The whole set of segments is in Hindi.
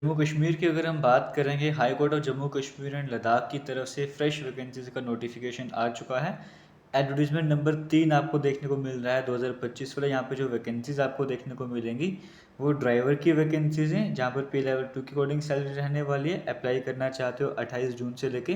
जम्मू कश्मीर की अगर हम बात करेंगे, high court of Jammu Kashmir and Ladakh की तरफ से फ्रेश वैकेंसीज का नोटिफिकेशन आ चुका है। एडवर्टीजमेंट नंबर 3 आपको देखने को मिल रहा है 2025 वाला। यहाँ पे जो वैकेंसीज आपको देखने को मिलेंगी वो ड्राइवर की वैकेंसीज हैं, जहाँ पर पे लेवल 2 की कोडिंग सैलरी रहने वाली है। अप्लाई करना चाहते हो 28 जून से लेके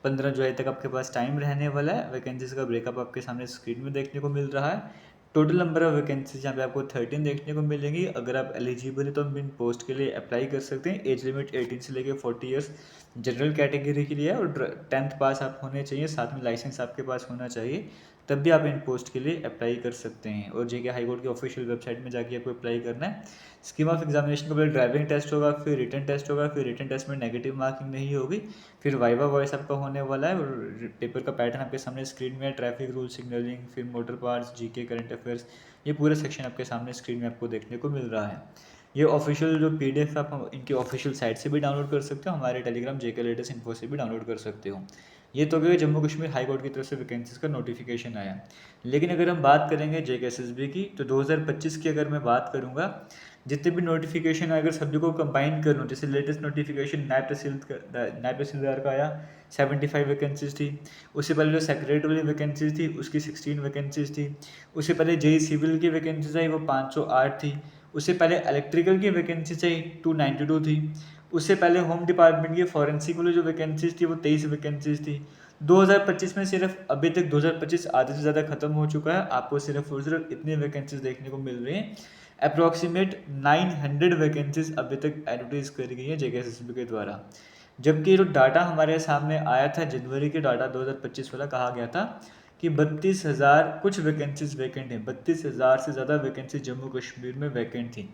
15 जुलाई तक आपके पास टाइम रहने वाला है। वैकेंसीज का ब्रेकअप आपके सामने स्क्रीन में देखने को मिल रहा है। टोटल नंबर ऑफ वैकेंसीज यहाँ पे आपको 13 देखने को मिलेंगी। अगर आप एलिजिबल है तो हम इन पोस्ट के लिए अप्लाई कर सकते हैं। एज लिमिट 18 से लेकर 40 ईयर्स जनरल कैटेगरी के लिए है, और 10th पास आप होने चाहिए, साथ में लाइसेंस आपके पास होना चाहिए, तब भी आप इन पोस्ट के लिए अप्लाई कर सकते हैं। और जेके हाई कोर्ट की ऑफिशियल वेबसाइट में जाके आपको अप्लाई करना है। स्कीम ऑफ एग्जामिनेशन के पहले ड्राइविंग टेस्ट होगा, फिर रिटन टेस्ट होगा, फिर रिटन टेस्ट में नेगेटिव मार्किंग नहीं होगी, फिर वाइवा वॉइस आपका होने वाला है। और पेपर का पैटर्न आपके सामने स्क्रीन में है। ट्रैफिक रूल, सिग्नलिंग, फिर motor parts, GK, current affairs, ये पूरा सेक्शन आपके सामने स्क्रीन में आपको देखने को मिल रहा है। ये ऑफिशियल जो पीडीएफ आप इनकी ऑफिशियल साइट से भी डाउनलोड कर सकते हो, हमारे टेलीग्राम जेके लेटेस्ट इन्फो से भी डाउनलोड कर सकते हो। ये तो गया जम्मू कश्मीर हाई कोर्ट की तरफ से वैकेंसीज का नोटिफिकेशन आया। लेकिन अगर हम बात करेंगे जेकेएसएसबी की, तो 2025 की अगर मैं बात करूँगा, जितने भी नोटिफिकेशन अगर सभी को कंबाइन कर लूँ, जैसे लेटेस्ट नोटिफिकेशन नायब तहसीलदार का आया, 75 वैकेंसीज थी। उससे पहले जो सेक्रेटरी वाली वैकेंसीज थी उसकी 16 वैकेंसीज थी। उससे पहले जेई सिविल की वैकेंसीज आई, वो 508 थी। उससे पहले इलेक्ट्रिकल की वैकेंसीज आई, 292 थी। उससे पहले होम डिपार्टमेंट की फॉरेंसिक वाली जो वैकेंसीज थी वो 23 वैकेंसीज थी। 2025 में सिर्फ अभी तक 2025 आधे से ज़्यादा खत्म हो चुका है, आपको सिर्फ और सिर्फ इतनी वैकेंसीज देखने को मिल रही हैं। अप्रॉक्सीमेट 900 वैकेंसीज अभी तक एडवर्टाइज करी गई है जेकेएसएसबी के द्वारा। जबकि जो डाटा हमारे सामने आया था जनवरी के डाटा 2025 वाला, कहा गया था कि 32,000 कुछ वैकेंसीज वैकेंट हैं। 32,000 से ज़्यादा वैकेंसी जम्मू कश्मीर में वैकेंट थी,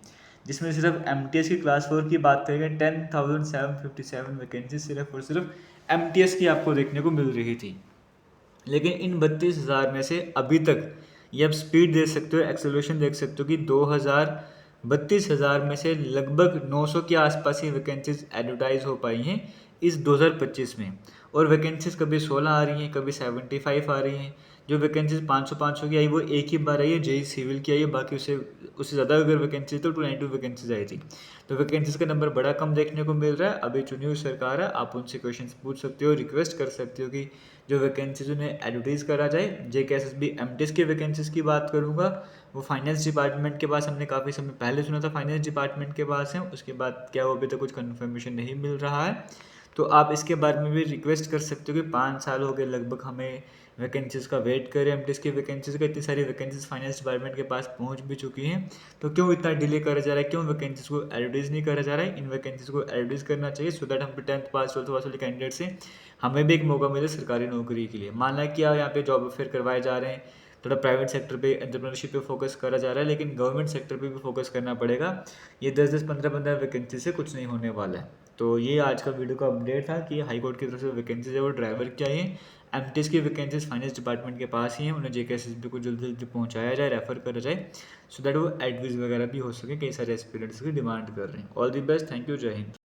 जिसमें सिर्फ एमटीएस की क्लास 4 की बात करेंगे 10,757 वैकेंसी सिर्फ और सिर्फ एमटीएस की आपको देखने को मिल रही थी। लेकिन इन 32,000 में से अभी तक, ये आप स्पीड देख सकते हो, एक्सेलरेशन देख सकते हो कि 32,000 में से लगभग 900 के आसपास ही वैकेंसीज एडवर्टाइज हो पाई हैं इस 2025 में। और वैकेंसीज कभी 16 आ रही हैं, कभी 75 आ रही हैं। जो वैकेंसीज 500 की आई वो एक ही बार आई है, जेई सिविल की आई है। बाकी उससे ज़्यादा अगर वैकेंसी तो 292 वैकेंसीज आई थी। तो वैकेंसीज का नंबर बड़ा कम देखने को मिल रहा है। अभी चुनी हुई सरकार है, आप उनसे क्वेश्चंस पूछ सकते हो, रिक्वेस्ट कर सकते हो कि जो वैकेंसीज उन्हें एडवर्टाइज करा जाए। जेकेएसएसबी एमटीएस की वैकेंसीज की बात करूँगा, वो फाइनेंस डिपार्टमेंट के पास हमने काफ़ी समय पहले सुना था फाइनेंस डिपार्टमेंट के पास है। उसके बाद क्या वो अभी तक कुछ कन्फर्मेशन नहीं मिल रहा है। तो आप इसके बारे में भी रिक्वेस्ट कर सकते हो कि 5 साल हो गए लगभग हमें वैकेंसीज़ का वेट करें। एमटीएस की वैकेंसीज़ का, इतनी सारी वैकेंसीज फाइनेंस डिपार्टमेंट के पास पहुंच भी चुकी हैं, तो क्यों इतना डिले करा जा रहा है, क्यों वैकेंसीज़ को एडवर्टाइज नहीं करा जा रहा है। इन वैकेंसीज़ को एडवर्टाइज करना चाहिए, सो दैट हम 10th पास 12th पास वाले कैंडिडेट से हमें भी एक मौका मिले सरकारी नौकरी के लिए। माना कि यहाँ पे जॉब फेयर करवाए जा रहे हैं, थोड़ा प्राइवेट सेक्टर पे, एंटरप्रेन्योरशिप पे फोकस करा जा रहा है, लेकिन गवर्नमेंट सेक्टर पे भी फोकस करना पड़ेगा। ये 10-10 15-15 वैकेंसी से कुछ नहीं होने वाला है। तो ये आज का वीडियो का अपडेट था कि हाई कोर्ट की तरफ से वैकेंसीज है वो ड्राइवर की आई हैं। एमटीएस की वैकेंसीज फाइनेंस डिपार्टमेंट के पास ही हैं, उन्हें जेकेएसएसबी को जल्दी जल्दी पहुँचाया जाए, रेफर करा जाए, सो दैट वो एडवाइस वगैरह भी हो सके। कई सारे एस्पिरेंट्स की डिमांड कर रहे हैं। All the best, thank you, जय हिंद।